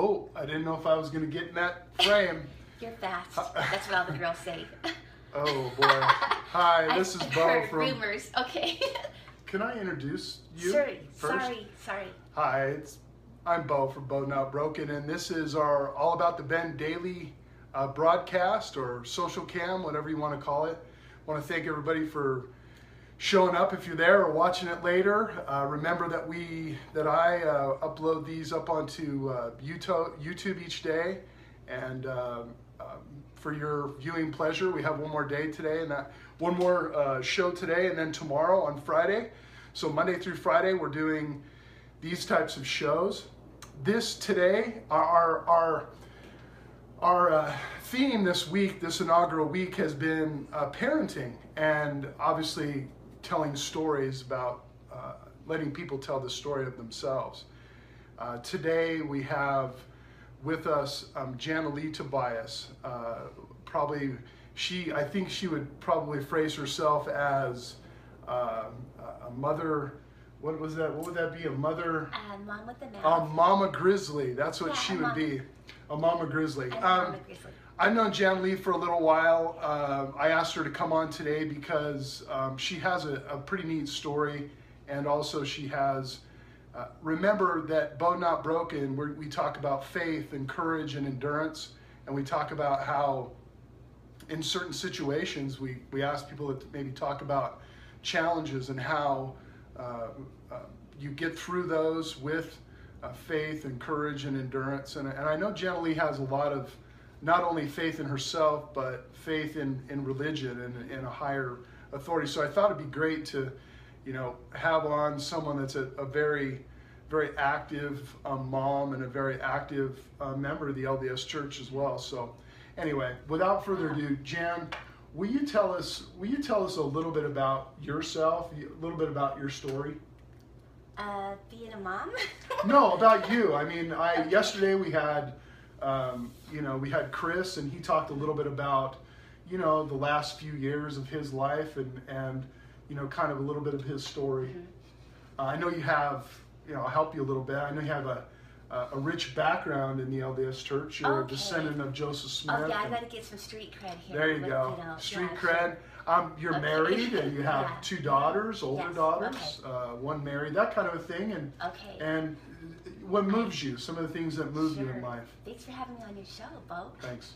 Oh, I didn't know if I was going to get in that frame. You're fast. That's what all the girls say. Oh boy. Hi, this is Beau heard from... rumors. Okay. Can I introduce you Sorry. first? Sorry. Hi, I'm Beau from BEAU'D Not Broken, and this is our All About the Ben daily broadcast, or social cam, whatever you want to call it. I want to thank everybody for showing up if you're there or watching it later. Remember that I upload these up onto YouTube each day, and for your viewing pleasure, we have one more day today, and that one more show today, and then tomorrow on Friday. So Monday through Friday, we're doing these types of shows. This today, our theme this week, this inaugural week, has been parenting, and obviously telling stories about letting people tell the story of themselves. Today we have with us Janalee Tobias. I think she would probably phrase herself as a mother. What was that? What would that be? A mother? Mom with the mouth. A mama grizzly. That's what she would be. A mama grizzly. I've known Janalee for a little while. I asked her to come on today because she has a pretty neat story, and also she has. Remember that BEAU'D Not Broken, we talk about faith and courage and endurance, and we talk about how in certain situations we ask people to maybe talk about challenges and how you get through those with faith and courage and endurance. And I know Janalee has a lot of not only faith in herself, but faith in religion and in a higher authority. So I thought it'd be great to, have on someone that's a very, very active mom and a very active member of the LDS Church as well. So anyway, without further ado, Jan, will you tell us a little bit about yourself, a little bit about your story? Being a mom? No, about you. I mean, yesterday we had, we had Chris, and he talked a little bit about, the last few years of his life and kind of a little bit of his story. Mm-hmm. I know you have, I'll help you a little bit. I know you have a rich background in the LDS Church. You're a descendant of Joseph Smith. Oh yeah, I got to get some street cred here. There you go. Street cred. You're married, and you have two daughters, older daughters, one married, that kind of a thing. And what moves you? Some of the things that move you in life. Thanks for having me on your show, Beau. Thanks.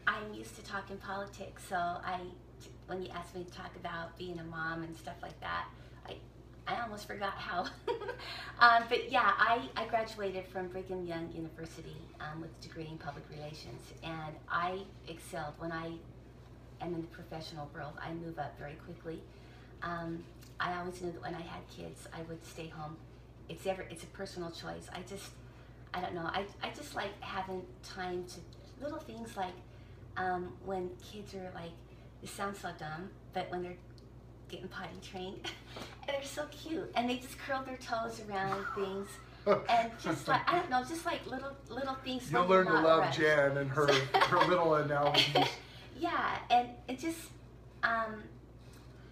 I'm used to talking politics, so when you asked me to talk about being a mom and stuff like that, I almost forgot how. But yeah, I graduated from Brigham Young University with a degree in public relations, and I excelled. When I am in the professional world, I move up very quickly. I always knew that when I had kids, I would stay home. It's a personal choice. I don't know. I just like having time to little things like when kids are like, it sounds so dumb, but when they're getting potty trained, and they're so cute, and they just curl their toes around things, and just like, I don't know, just like little things. You'll learn to love Jan and her little analogies. Yeah, and it just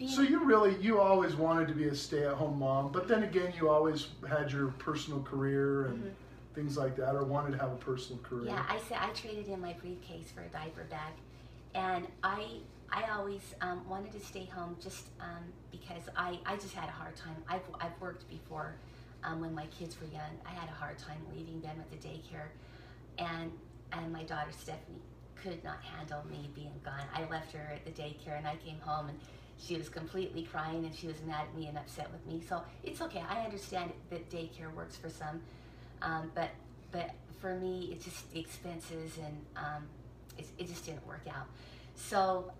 So you always wanted to be a stay-at-home mom, but then again, you always had your personal career and things like that, or wanted to have a personal career. Yeah, I traded in my briefcase for a diaper bag, and I always wanted to stay home just because I just had a hard time. I've worked before when my kids were young. I had a hard time leaving them at the daycare, and my daughter Stephanie could not handle me being gone. I left her at the daycare, and I came home, and she was completely crying, and she was mad at me and upset with me. So it's okay. I understand that daycare works for some, but for me, it's just the expenses, and it just didn't work out. So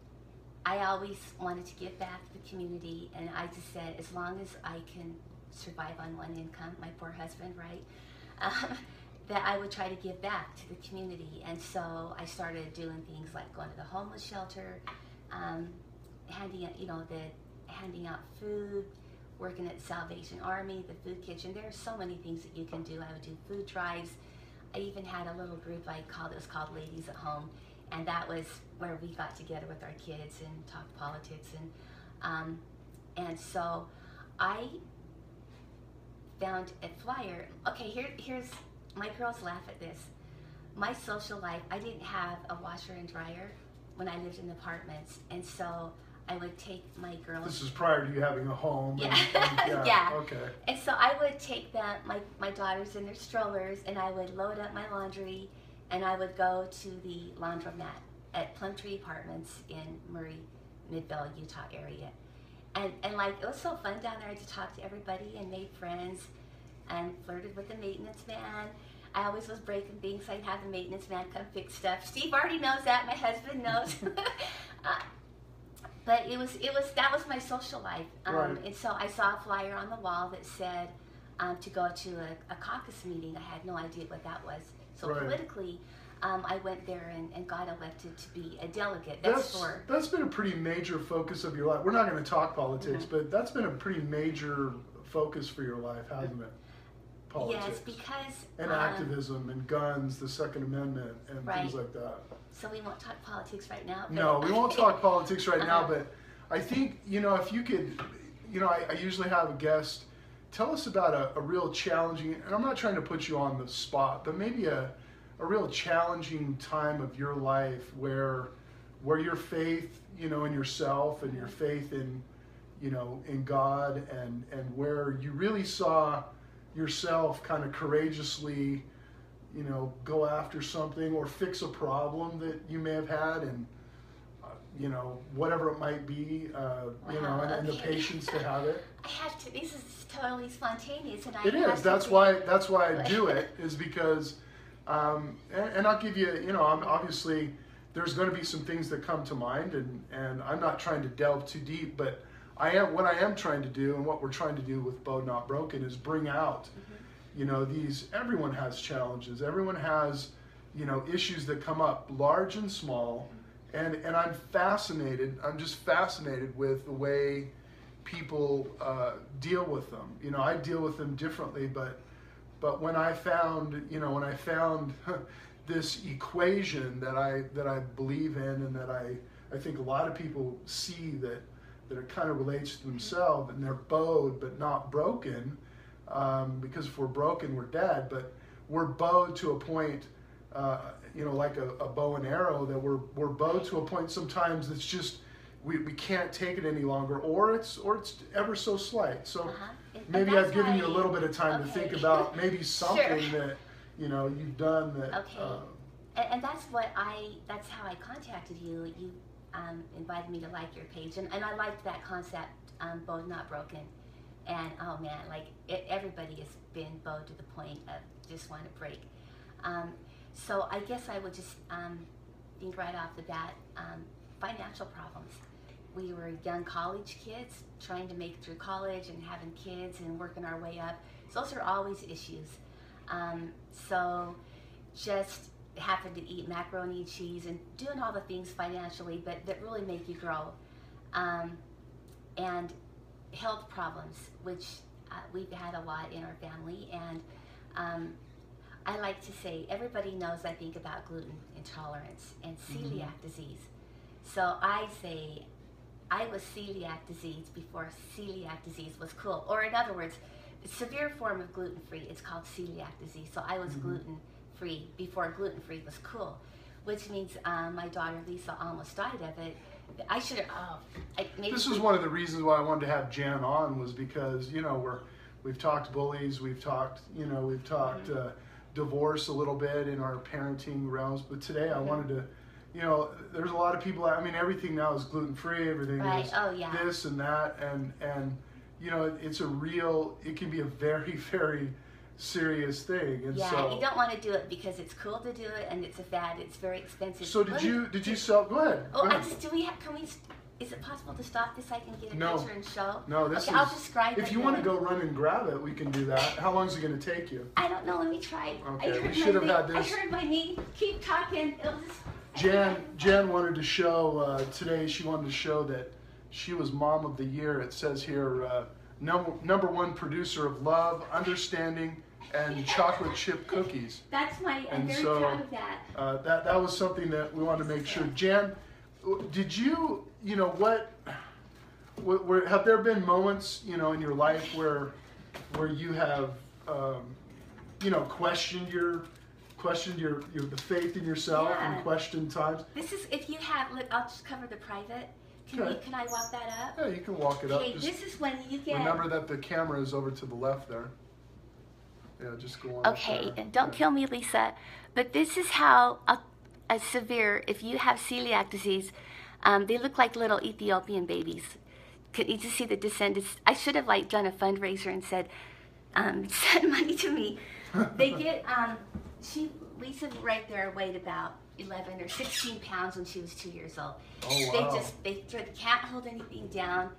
I always wanted to give back to the community, and I just said, as long as I can survive on one income, my poor husband, right, that I would try to give back to the community. And so I started doing things like going to the homeless shelter, handing out food, working at Salvation Army, the food kitchen. There are so many things that you can do. I would do food drives. I even had a little group it was called Ladies at Home, and that was where we got together with our kids and talked politics. And so I found a flyer. Okay, here's my girls laugh at this. My social life, I didn't have a washer and dryer when I lived in apartments, and so I would take my girls. This is prior to you having a home. Yeah. And Yeah. Okay. And so I would take them, my daughters in their strollers, and I would load up my laundry, and I would go to the laundromat at Plumtree Apartments in Murray, Midvale, Utah area. And like, it was so fun down there to talk to everybody and made friends and flirted with the maintenance man. I always was breaking things, so I'd have the maintenance man come fix stuff. Steve already knows that, my husband knows. But that was my social life. Right. And so I saw a flyer on the wall that said to go to a caucus meeting. I had no idea what that was. So right. politically, I went there and got elected to be a delegate. That's been a pretty major focus of your life. We're not going to talk politics, but that's been a pretty major focus for your life, hasn't it? Politics. Yes, because... And activism and guns, the Second Amendment, and right. things like that. So we won't talk politics right now. No, we won't talk politics right now, but I think, if you could, I usually have a guest, tell us about a real challenging, and I'm not trying to put you on the spot, but maybe a real challenging time of your life where your faith, in yourself and your faith in, in God, and where you really saw yourself kind of courageously, go after something or fix a problem that you may have had, and whatever it might be, and the patience to have it. I have to. This is totally spontaneous, and it is. That's why I do it, is because, and I'll give you, obviously there's going to be some things that come to mind, and I'm not trying to delve too deep, but what I am trying to do, and what we're trying to do with BEAU'D Not Broken, is bring out, everyone has challenges. Everyone has, issues that come up, large and small, and I'm just fascinated with the way people deal with them. I deal with them differently, but when I found, this equation that I believe in, and that I think a lot of people see that it kind of relates to themselves, and they're bowed but not broken, because if we're broken, we're dead, but we're bowed to a point, like a bow and arrow, that we're bowed to a point sometimes that's just, we can't take it any longer, or it's ever so slight. So maybe I've given you a little bit of time to think about maybe something that, you've done that. Okay. And that's how I contacted you. You invited me to like your page, and I liked that concept, BEAU'D Not Broken. And oh man, everybody has been bowed to the point of just want to break. So I guess I would just think right off the bat, financial problems. We were young college kids trying to make it through college and having kids and working our way up. So those are always issues. So just having to eat macaroni and cheese and doing all the things financially, but that really make you grow. And health problems, which we've had a lot in our family. And I like to say, everybody knows I think about gluten intolerance and celiac disease. So I say, I was celiac disease before celiac disease was cool. Or in other words, the severe form of gluten-free, it's called celiac disease. So I was gluten-free before gluten-free was cool, which means my daughter Lisa almost died of it. I should have, This is one of the reasons why I wanted to have Jan on, was because, we've talked bullies, we've talked divorce a little bit in our parenting realms, but today I wanted to, there's a lot of people, everything now is gluten-free, everything is this and that, and it can be a very, very serious thing. And so, you don't want to do it because it's cool to do it, and it's a fad, it's very expensive. So did you sell, go ahead. Oh, is it possible to stop this? I can get a picture and show? No, this is, I'll describe it. If you want to go run and grab it, we can do that. How long is it going to take you? I don't know, let me try. Okay, we should have had this. I heard my knee. Keep talking. Jan wanted to show, today she wanted to show that she was Mom of the Year. It says here, number one producer of love, understanding, and chocolate chip cookies. I'm very proud of that. That was something that we wanted to make sure. Jan, did you, have there been moments, in your life where you have, questioned your the faith in yourself and questioned times. This is, if you have, look, I'll just cover the private. Can I walk that up? Yeah, you can walk it up. Okay, this is when you get... Remember that the camera is over to the left there. Yeah, just go on. Okay, and don't kill me, Lisa. But this is how severe, if you have celiac disease, they look like little Ethiopian babies. Could you just see the descendants? I should have done a fundraiser and said, send money to me. They get, Lisa right there weighed about 11 or 16 pounds when she was 2 years old. Oh, wow. They can't hold anything down.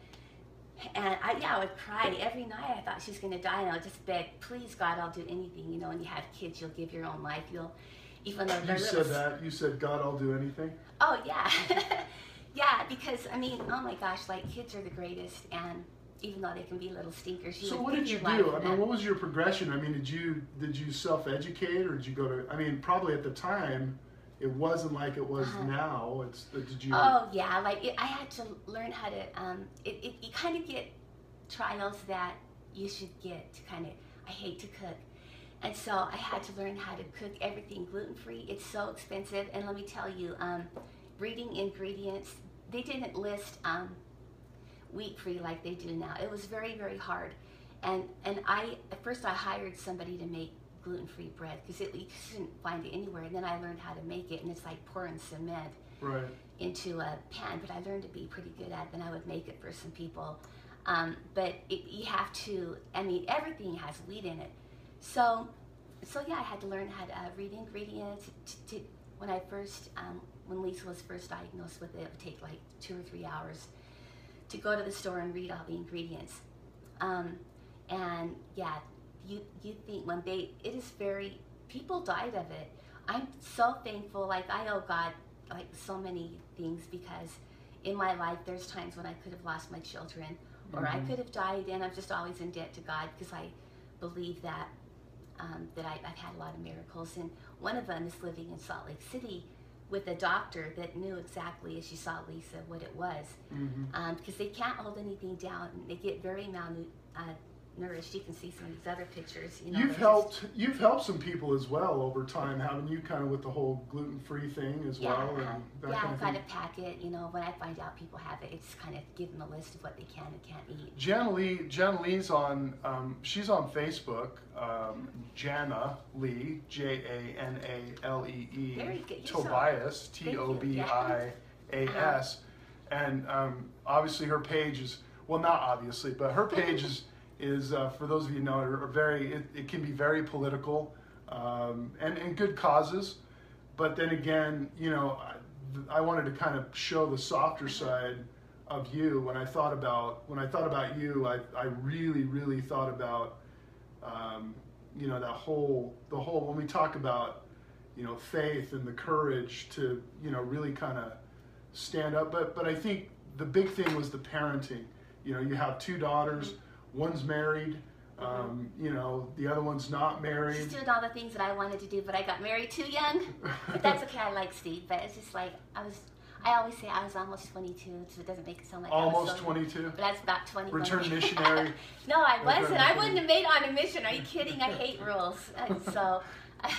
And I would cry every night. I thought she was going to die, and I would just beg, please, God, I'll do anything. You know, when you have kids, you'll give your own life. Even though they're little. You said that? You said, God, I'll do anything? Oh, yeah. Yeah, because, I mean, oh my gosh, kids are the greatest, and even though they can be little stinkers. So what did you do? I mean, what was your progression? I mean, did you self-educate, or did you go to, I mean, probably at the time, it wasn't like it was now. Did you? Oh yeah, I had to learn how to. You kind of get trials that you should get to kind of. I hate to cook, and so I had to learn how to cook everything gluten-free. It's so expensive, and let me tell you, reading ingredients, they didn't list wheat-free like they do now. It was very, very hard, and at first I hired somebody to make gluten-free bread because you couldn't find it anywhere, and then I learned how to make it, and it's like pouring cement into a pan, but I learned to be pretty good at it. Then I would make it for some people, but you have to, I mean, everything has wheat in it, so yeah, I had to learn how to read ingredients. When Lisa was first diagnosed with it, it would take 2 or 3 hours to go to the store and read all the ingredients, and yeah, you think it is very, people died of it. I'm so thankful, I owe God so many things, because in my life there's times when I could have lost my children, or I could have died, and I'm just always in debt to God, because I believe that I've had a lot of miracles, and one of them is living in Salt Lake City with a doctor that knew exactly, as you saw, Lisa, what it was, because they can't hold anything down, and they get very malnourished. You can see some of these other pictures. You've helped some people as well over time, haven't you? Kind of with the whole gluten-free thing as well. And I've got a packet. When I find out people have it, it's kind of give them a list of what they can and can't eat. Janalee's on. She's on Facebook. Janalee, Janalee. Very good. Tobias, Tobias, and obviously her page is, well, not obviously, but her page is for those of you who know, are very. It can be very political, and good causes, but then again, I wanted to kind of show the softer side of you. When I thought about you, I really thought about the whole when we talk about faith and the courage to really kind of stand up. But I think the big thing was the parenting. You have 2 daughters. One's married, the other one's not married. She's doing all the things that I wanted to do, but I got married too young. But that's okay, I like Steve, but it's just I always say I was almost 22, so it doesn't make it sound like almost I was so 22? But that's about 21. Return missionary. No, I wasn't. I wouldn't have made it on a mission. Are you kidding? I hate rules. And so,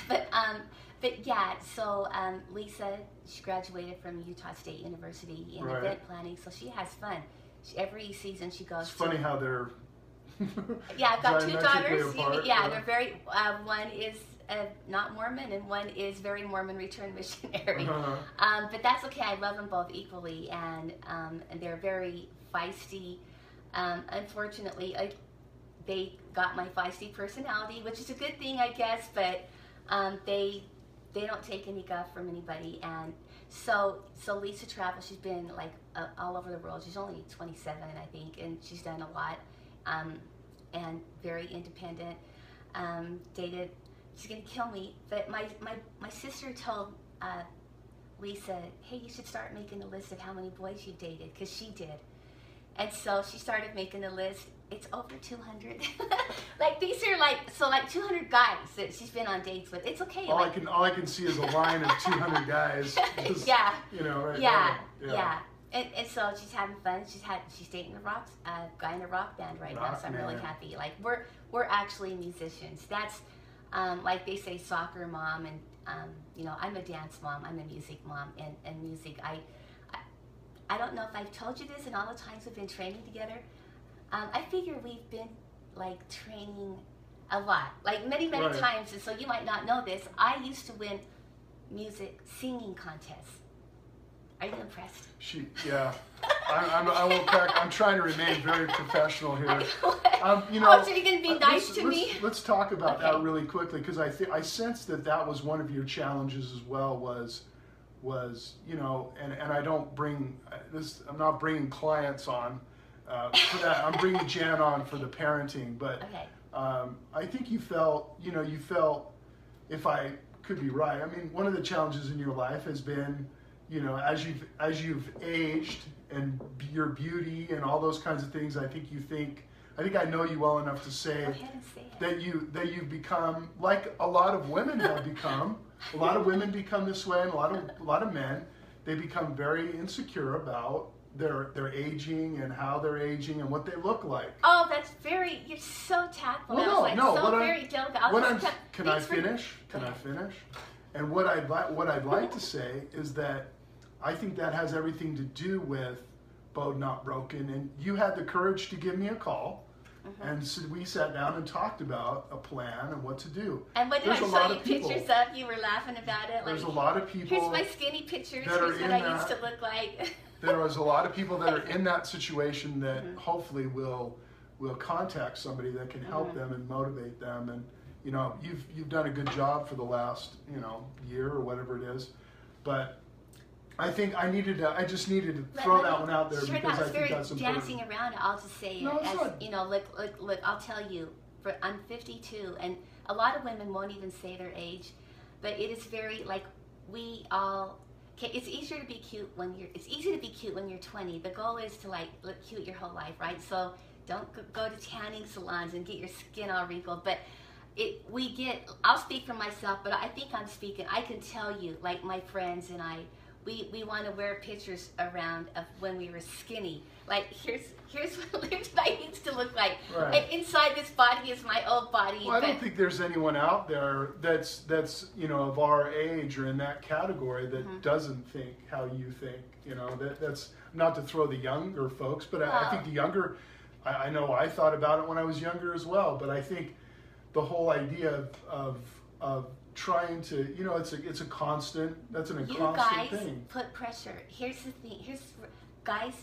but yeah, so Lisa, she graduated from Utah State University in event planning, so she has fun. Every season she goes. It's funny how they're yeah, I've got 2 daughters. Apart, they're very. One is not Mormon, and one is very Mormon returned missionary. But that's okay. I love them both equally, and they're very feisty. Unfortunately, they got my feisty personality, which is a good thing, I guess. But they don't take any guff from anybody, and so Lisa travels. She's been all over the world. She's only 27, I think, and she's done a lot. And very independent, dated. She's gonna kill me, but my sister told Lisa, hey, you should start making a list of how many boys you've dated, because she did. And so she started making a list. It's over 200. These are 200 guys that she's been on dates with. It's okay. All I can see is a line of 200 guys. Yeah. Right yeah. And so she's having fun. She's dating a guy in a rock band right now. So I'm really happy. We're actually musicians. That's like they say, soccer mom, and you know, I'm a dance mom, I'm a music mom, and music. I don't know if I've told you this, and all the times we've been training together. I figure we've been like training a lot, like many Right. times, and so you might not know this. I used to win music singing contests. Are you impressed? Yeah. I won't crack. I'm trying to remain very professional here. You know, Oh, so you're gonna be nice to me? Let's talk about Okay. that really quickly, because I sense that was one of your challenges as well. Was you know, and I don't bring this. I'm not bringing clients on for that. I'm bringing Jan on for the parenting, but Okay. I think you felt, if I could be right. I mean, one of the challenges in your life has been, you know, as you've aged and your beauty and all those kinds of things. I think I know you well enough to say Go ahead and say it. that you've become like a lot of women have become. A lot of women become this way, and a lot of men, they become very insecure about their aging and how they're aging and what they look like. Oh, you're so tactful. Well, That was no, like what so I'm- very delicate. Can I finish? Can I finish? And what I'd like to say is that I think that has everything to do with BEAU'D Not Broken. And you had the courage to give me a call, and so we sat down and talked about a plan and what to do. And what did There's a I lot show you of people- pictures of? You were laughing about it. There's a Like, lot of people. here's my skinny pictures. that are Here's what in I used that. to look like. There is a lot of people that are in that situation that hopefully will contact somebody that can help them and motivate them. And you know, you've done a good job for the last year or whatever it is, but I think I just needed to throw that one out there Sure, because that I was think very that's important. dancing around it. I'll just say No, it it's as not. you know. Look. I'll tell you. I'm 52, and a lot of women won't even say their age, but it is very like we all. Okay, it's easier to be cute when you're 20. The goal is to like look cute your whole life, right? So don't go to tanning salons and get your skin all wrinkled. But I'll speak for myself, but I think I can tell you, like my friends and I, we want to wear pictures around of when we were skinny. Like here's what I used to look like. Right. And inside this body is my old body. Well, I don't think there's anyone out there that's of our age or in that category that doesn't think how you think. That's not to throw the younger folks, but I think the younger. I know I thought about it when I was younger as well, but I think the whole idea of trying to, it's a constant. That's a constant guys thing. Put pressure. Here's the thing. Guys.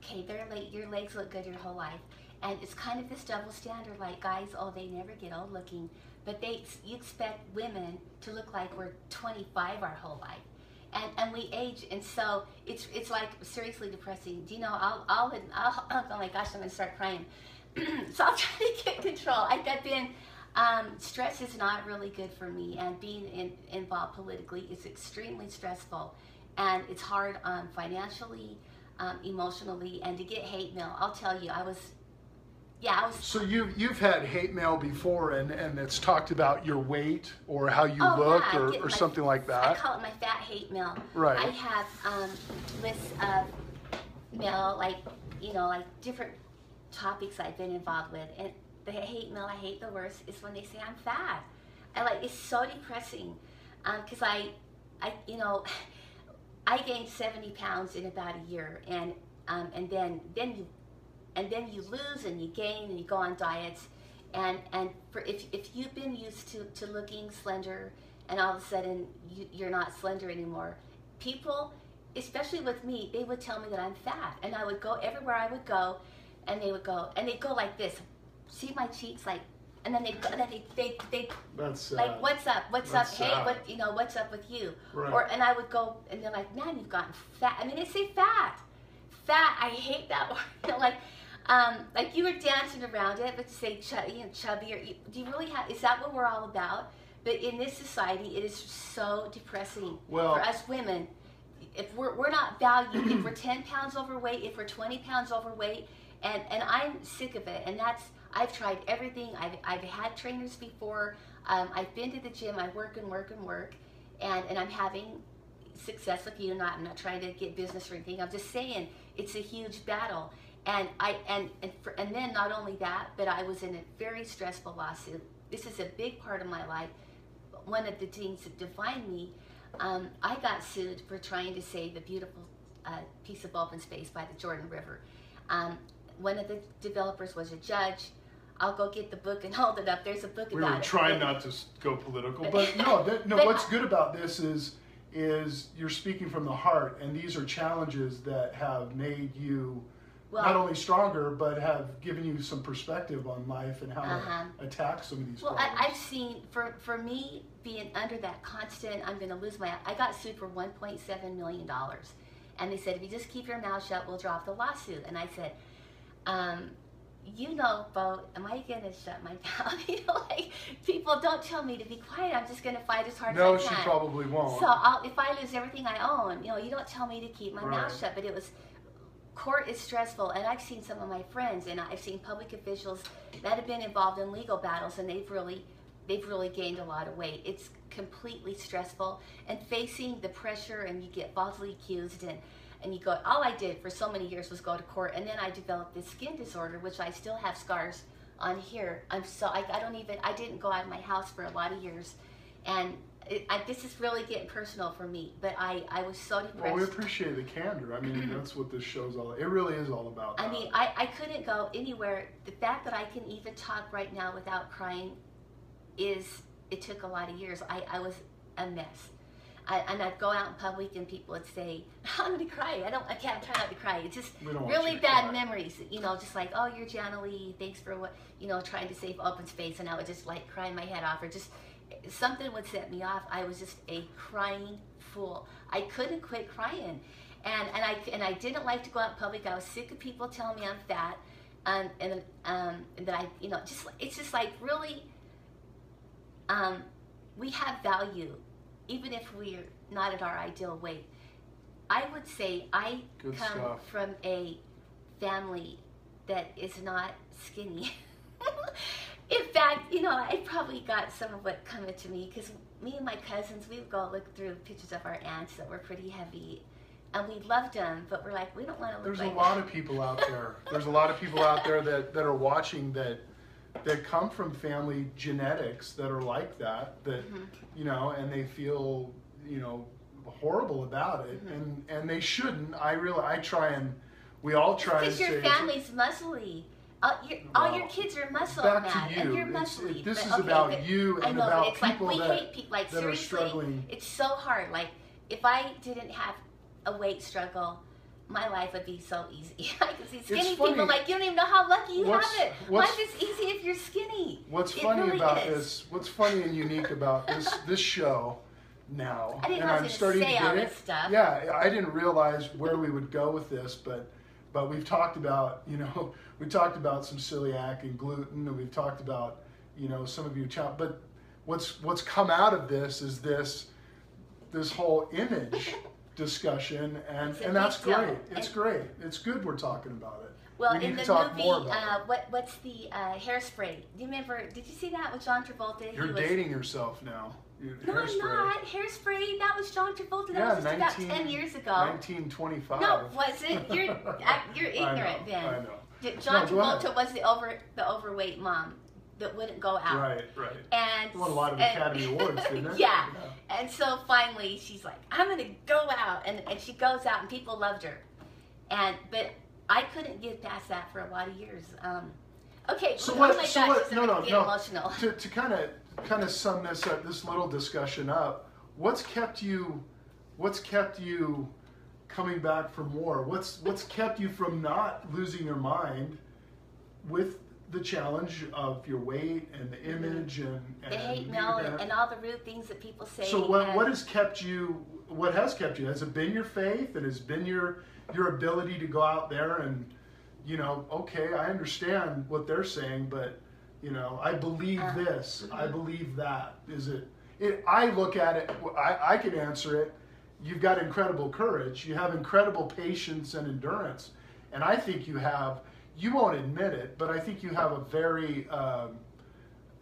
Okay, your legs look good your whole life, and it's kind of this double standard. Like guys, they never get old looking, but you expect women to look like we're 25 our whole life, and we age, and so it's like seriously depressing. Do you know? I'll oh my gosh, I'm gonna start crying. So I'll try to get control. I've been. Stress is not really good for me, and being involved politically is extremely stressful, and it's hard financially. Emotionally, and to get hate mail, I'll tell you, I was. So you've had hate mail before, and it's talked about your weight or how you look or something like that. I call it my fat hate mail. Right. I have lists of mail, like different topics I've been involved with, and the hate mail I hate the worst is when they say I'm fat. It's so depressing, because I gained 70 pounds in about a year, and then you lose and you gain and you go on diets, and if you've been used to looking slender, and all of a sudden you're not slender anymore, people, especially with me, they would tell me that I'm fat, and I would go everywhere I would go, and they'd go like this, see my cheeks, like. And then they That's like, what's up? What's That's up? sad. Hey, what's up with you? Right. And I would go, and they're like, man, you've gotten fat. I mean, they say fat. I hate that word. Like you were dancing around it, but to say chubby, or do you really have? Is that what we're all about? But in this society, it is so depressing for us women. If we're not valued, if we're 10 pounds overweight, if we're 20 pounds overweight, and I'm sick of it, and I've tried everything. I've had trainers before. I've been to the gym. I work, and I'm having success with you. I'm not trying to get business or anything. I'm just saying it's a huge battle. And then not only that, but I was in a very stressful lawsuit this is a big part of my life. One of the things that defined me, I got sued for trying to save a beautiful piece of open space by the Jordan River. One of the developers was a judge. I'll go get the book and hold it up. There's a book about it. We were trying not to go political, but no, what's good about this is you're speaking from the heart, and these are challenges that have made you not only stronger, but have given you some perspective on life and how to attack some of these problems. I've seen, for me, being under that constant, I'm going to lose I got sued for $1.7 million. And they said, if you just keep your mouth shut, we'll drop the lawsuit. And I said, you know, Bo, am I going to shut my mouth? You know, like, people don't tell me to be quiet. I'm just going to fight as hard as I can. No, she probably won't. So if I lose everything I own, you know, you don't tell me to keep my mouth shut. But court is stressful. And I've seen some of my friends, and I've seen public officials that have been involved in legal battles, and they've really gained a lot of weight. It's completely stressful, and facing the pressure, and you get falsely accused, and you go, all I did for so many years was go to court, and then I developed this skin disorder, which I still have scars on here. I didn't go out of my house for a lot of years, and this is really getting personal for me, but I was so depressed. Well, we appreciate the candor. I mean, that's what this show's all about. It really is all about that. I mean, I couldn't go anywhere. The fact that I can even talk right now without crying it took a lot of years. I was a mess. And I'd go out in public and people would say, I'm going to cry. I can't try not to cry. It's just really bad memories, you know, just like, oh, you're Janalee, thanks for what, you know, trying to save open space. And I would just like cry my head off, or just something would set me off. I was just a crying fool. I couldn't quit crying. And I didn't like to go out in public. I was sick of people telling me I'm fat. And that I, you know, it's just like really, we have value, even if we're not at our ideal weight. I would say I come from a family that is not skinny. In fact, you know, I probably got some of what coming to me, because me and my cousins, we would go look through pictures of our aunts that were pretty heavy, and we loved them, but we're like, we don't want to look like that. There's a lot of people out there. There's a lot of people out there that are watching that come from family genetics that are like that, you know, and they feel, you know, horrible about it, and they shouldn't. We all try and say, because your family's muscly. All your kids are muscle back mad, to you. And you're muscly. This is about you and about people we hate people. Like, that are struggling. It's so hard. Like, if I didn't have a weight struggle, my life would be so easy. I can see skinny people like, you don't even know how lucky you have it. Life is easy if you're skinny. What's funny about this? What's funny and unique about this show now? I didn't know I was going to say all this stuff. Yeah, I didn't realize where we would go with this, but we've talked about, you know, we talked about some celiac and gluten, and we've talked about, you know, some of your but what's come out of this is this whole image discussion, and that's great. It's great. It's good we're talking about it. Well, in the movie, what's the Hairspray? Do you remember? Did you see that with John Travolta? You're dating yourself now. No, I'm not. Hairspray, that was John Travolta. That was just about 10 years ago. 1925. No, was it? You're ignorant then. I know. John Travolta was the overweight mom that wouldn't go out. Right. And won a lot of Academy Awards, didn't it? Yeah. And so finally she's like, I'm going to go out. And she goes out, and people loved her. But I couldn't get past that for a lot of years. Okay. So what? No. Emotional. To kind of sum this little discussion up, what's kept you coming back for more? What's kept you from not losing your mind with the challenge of your weight and the image and the hate mail and all the rude things that people say? So what has kept you? What has kept you? Has it been your faith? And has been your ability to go out there and, you know, okay, I understand what they're saying, but, you know, I believe this. I believe that. Is it? I look at it. I can answer it. You've got incredible courage. You have incredible patience and endurance, and I think you have. You won't admit it, but I think you have a very,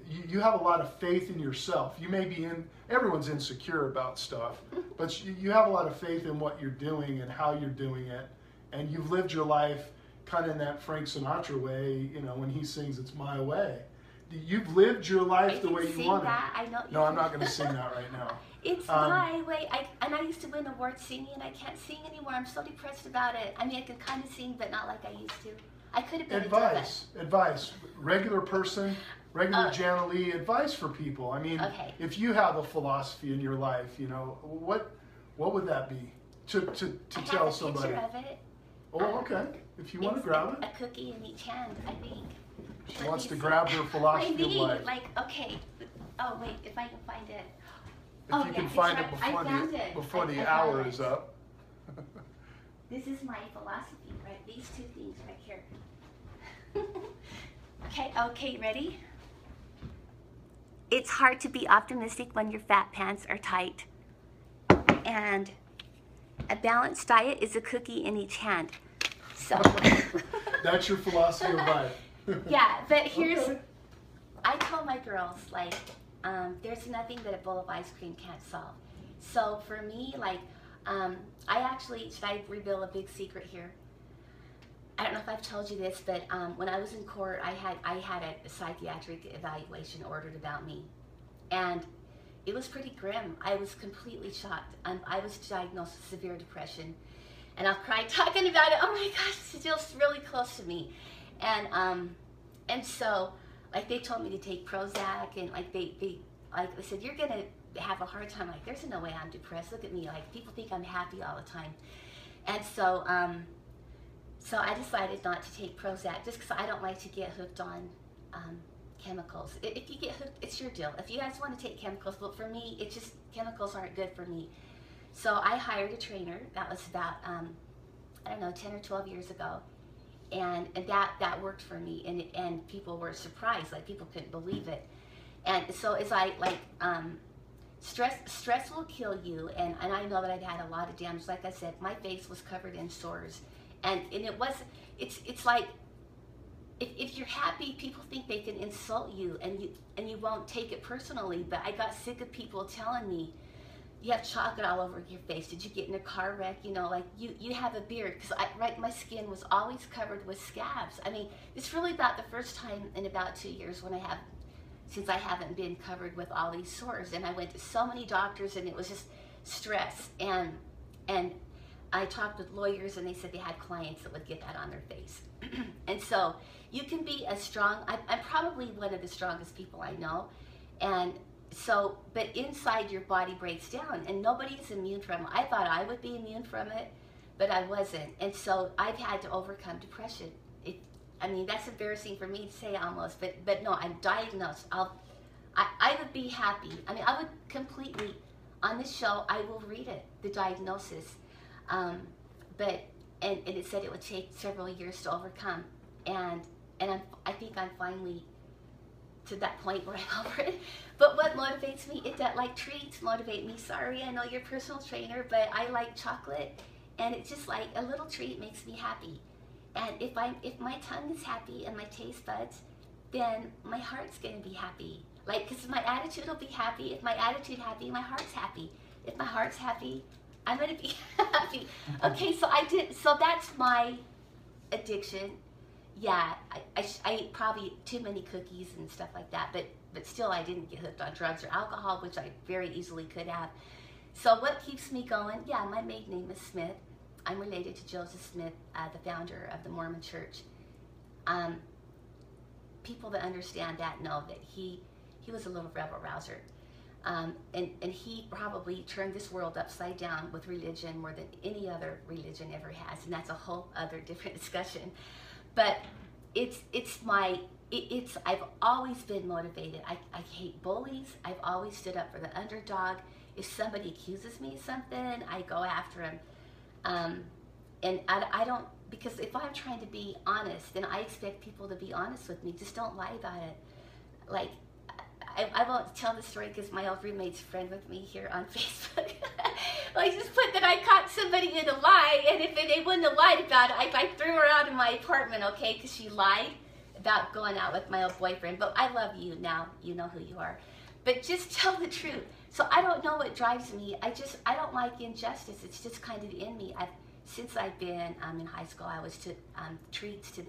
you have a lot of faith in yourself. You may be everyone's insecure about stuff, but you have a lot of faith in what you're doing and how you're doing it. And you've lived your life kind of in that Frank Sinatra way, you know, when he sings, "It's my way." you've lived your life the way you want it. I know. No, I'm not going to sing that right now. It's my way. I used to win awards singing, and I can't sing anymore. I'm so depressed about it. I mean, I can kind of sing, but not like I used to. I could have been Advice. Regular person, regular Janalee, advice for people. I mean, if you have a philosophy in your life, you know, what would that be to tell somebody? I have a picture of it. Oh, okay. If you want to grab it. A cookie in each hand, I think. She wants to grab her philosophy of life. Okay. Oh, wait, if I can find it. If you can find it before the hour is up. This is my philosophy, right? These two things right here. Okay, ready? It's hard to be optimistic when your fat pants are tight. And a balanced diet is a cookie in each hand. So that's your philosophy of life. Yeah, but here's, I tell my girls, like, there's nothing that a bowl of ice cream can't solve. So for me, like, should I reveal a big secret here? I don't know if I've told you this, but when I was in court, I had a psychiatric evaluation ordered about me. And it was pretty grim. I was completely shocked. I was diagnosed with severe depression. And I'll cry talking about it. Oh my gosh, it's still really close to me. And so, like, they told me to take Prozac, and like they said, you're gonna have a hard time. Like, there's no way I'm depressed. Look at me. Like, people think I'm happy all the time. And so, so I decided not to take Prozac just because I don't like to get hooked on chemicals. If you get hooked, it's your deal. If you guys want to take chemicals, but for me, it's just, chemicals aren't good for me. So I hired a trainer. That was about, I don't know, 10 or 12 years ago. And that worked for me, and people were surprised, like people couldn't believe it. And so as I stress will kill you, and I know that I've had a lot of damage. Like I said, my face was covered in sores, and it's like, if you're happy, people think they can insult you, and you won't take it personally. But I got sick of people telling me, you have chocolate all over your face. Did you get in a car wreck? You know, like you have a beard, because my skin was always covered with scabs. I mean, it's really about the first time in about 2 years since I haven't been covered with all these sores. And I went to so many doctors, and it was just stress. And I talked with lawyers, and they said they had clients that would get that on their face. And so you can be a strong, I'm probably one of the strongest people I know. And so, but inside your body breaks down, and nobody's immune from it. I thought I would be immune from it, but I wasn't. And so I've had to overcome depression. I mean, that's embarrassing for me to say almost, but no, I'm diagnosed. I would be happy. I mean, I would completely, on this show, I will read it, the diagnosis. But it said it would take several years to overcome. And I think I'm finally to that point where I'm over it. But what motivates me is that, like, treats motivate me. Sorry, I know you're a personal trainer, but I like chocolate, and it's just like a little treat makes me happy. And if my tongue is happy and my taste buds, then my heart's gonna be happy. Like, because my attitude will be happy. If my attitude happy, my heart's happy. If my heart's happy, I'm gonna be happy. Okay, so that's my addiction. Yeah, I ate probably too many cookies and stuff like that, but still I didn't get hooked on drugs or alcohol, which I very easily could have. So what keeps me going? Yeah, my maiden name is Smith. I'm related to Joseph Smith, the founder of the Mormon Church. People that understand that know that he was a little rebel rouser. And he probably turned this world upside down with religion more than any other religion ever has, and that's a whole other different discussion. But I've always been motivated. I hate bullies. I've always stood up for the underdog. If somebody accuses me of something, I go after them. And I don't, because if I'm trying to be honest, then I expect people to be honest with me. Just don't lie about it. Like, I won't tell the story because my old roommate's friend with me here on Facebook. Like, just put that I caught somebody in a lie, and if they wouldn't have lied about it, I threw her out of my apartment, okay, because she lied about going out with my old boyfriend. But I love you now. You know who you are. But just tell the truth. So I don't know what drives me. I don't like injustice. It's just kind of in me. Since I've been in high school, I was to treats to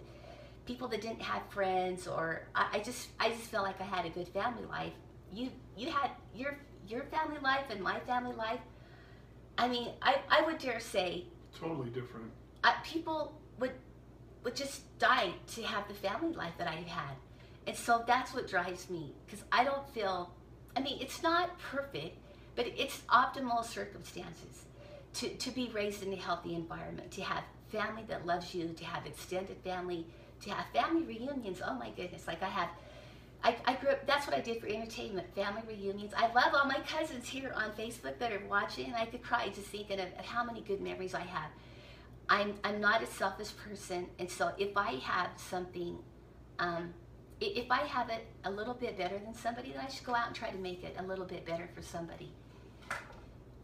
people that didn't have friends, or I just felt like I had a good family life. You had your family life and my family life. I mean, I would dare say totally different. People would just die to have the family life that I've had. And so that's what drives me, because I don't feel, I mean, it's not perfect, but it's optimal circumstances to be raised in a healthy environment, to have family that loves you, to have extended family, to have family reunions. Oh my goodness, like I grew up, that's what I did for entertainment, family reunions. I love all my cousins here on Facebook that are watching, and I could cry just thinking of how many good memories I have. I'm not a selfish person, and so if I have something, if I have it a little bit better than somebody, then I should go out and try to make it a little bit better for somebody.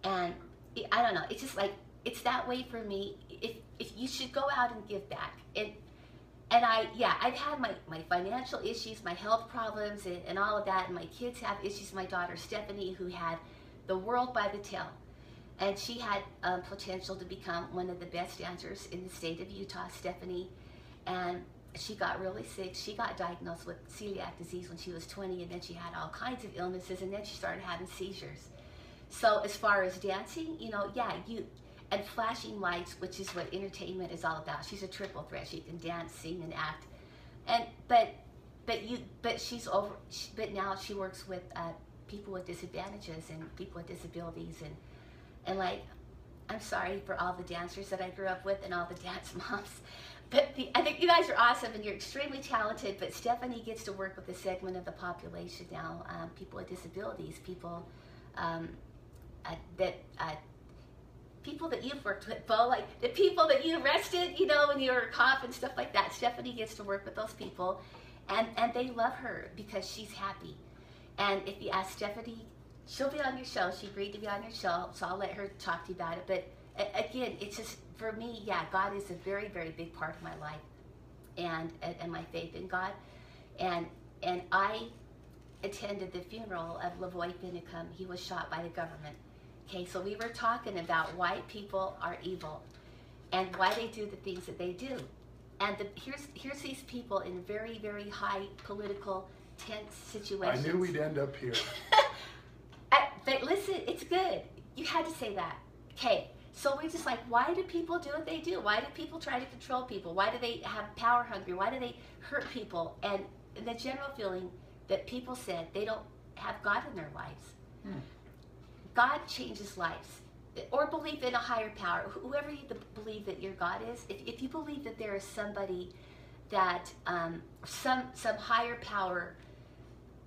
And I don't know, it's just like, it's that way for me. If you should go out and give back. And I've had my financial issues, my health problems, and all of that, and my kids have issues. My daughter Stephanie, who had the world by the tail, and she had potential to become one of the best dancers in the state of Utah, Stephanie, and she got really sick. She got diagnosed with celiac disease when she was 20, and then she had all kinds of illnesses, and then she started having seizures. So as far as dancing, and flashing lights, which is what entertainment is all about. She's a triple threat. She can dance, sing, and act. And but now she works with people with disadvantages and people with disabilities, and like, I'm sorry for all the dancers that I grew up with and all the dance moms. But I think you guys are awesome and you're extremely talented. But Stephanie gets to work with a segment of the population now, people with disabilities, people people that you've worked with, Bo, like the people that you arrested, when you were a cop and stuff like that. Stephanie gets to work with those people, and they love her because she's happy. And if you ask Stephanie, she'll be on your show. She agreed to be on your show, so I'll let her talk to you about it. But again, it's just, for me, God is a very, very big part of my life, and my faith in God. And I attended the funeral of Lavoy Finicum. He was shot by the government. Okay, so we were talking about why people are evil and why they do the things that they do. And here's these people in very, very high political, tense situations. I knew we'd end up here. But listen, it's good. You had to say that. Okay, so we're just like, why do people do what they do? Why do people try to control people? Why do they have power hungry? Why do they hurt people? And the general feeling that people said they don't have God in their lives. God changes lives, or believe in a higher power. Whoever you believe that your God is, if you believe that there is somebody that, some higher power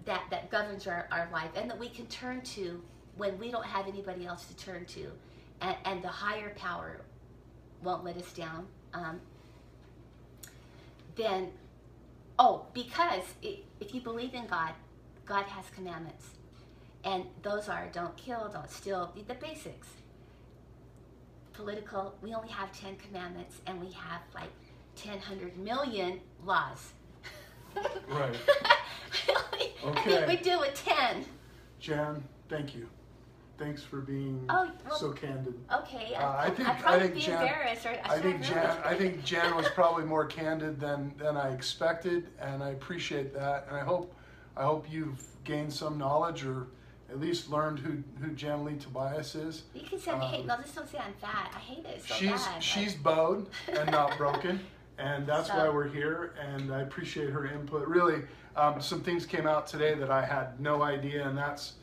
that governs our life, and that we can turn to when we don't have anybody else to turn to, and the higher power won't let us down, then, because if you believe in God, God has commandments. And those are, don't kill, don't steal, the basics. Political, we only have 10 commandments, and we have like 100 million laws. Right. Okay. We do with 10. Jan, thank you. Thanks for being so candid. Okay. I think Jan was probably more candid than I expected, and I appreciate that. And I hope you've gained some knowledge, or at least learned who Janalee Tobias is. You can say, hey, no, just don't say I'm fat. I hate it so bad. She's BEAU'D and not broken, and that's why we're here, and I appreciate her input. Really, some things came out today that I had no idea, and that's,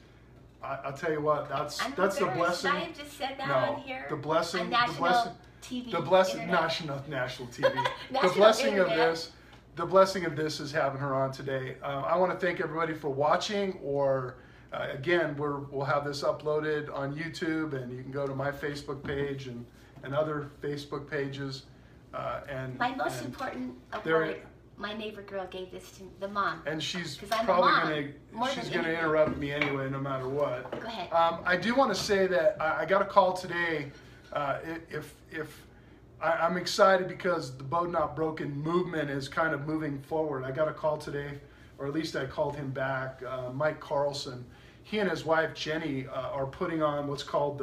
I'll tell you what, that's the blessing. Should I have just said that on here? The blessing, on national TV, the blessing, internet. national TV. National the blessing internet. of this. The blessing of this is having her on today. I want to thank everybody for watching, or again, we'll have this uploaded on YouTube, and you can go to my Facebook page and other Facebook pages. My most important award, my neighbor girl gave this to the mom. And she's probably gonna interrupt me anyway, no matter what. Go ahead. I do want to say that I got a call today. I'm excited because the BEAU'D Not Broken movement is kind of moving forward. I got a call today, or at least I called him back, Mike Carlson. He and his wife Jenny are putting on what's called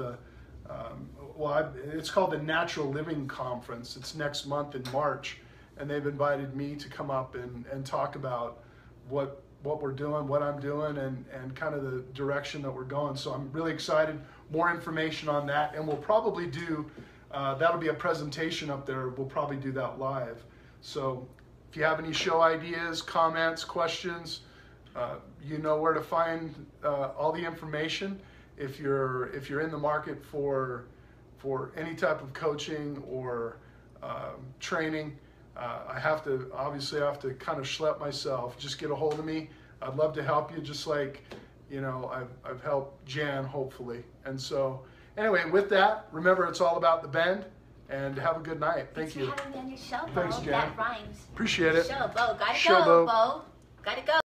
it's called the Natural Living Conference. It's next month in March, and they've invited me to come up and talk about what we're doing, what I'm doing, and kind of the direction that we're going. So I'm really excited. More information on that, and we'll probably do, that'll be a presentation up there. We'll probably do that live. So if you have any show ideas, comments, questions, you know where to find all the information. If you're in the market for any type of coaching or training, I have to kind of schlep myself. Just get a hold of me. I'd love to help you, just like, you know, I've helped Jan, hopefully. And so anyway, with that, remember, it's all about the Bend, and have a good night. Thank you. Thanks for having me on your show, Bo. Thanks, Jan. That rhymes. Appreciate it. Show, Bo. Gotta Show, go, Bo. Bo. Gotta go.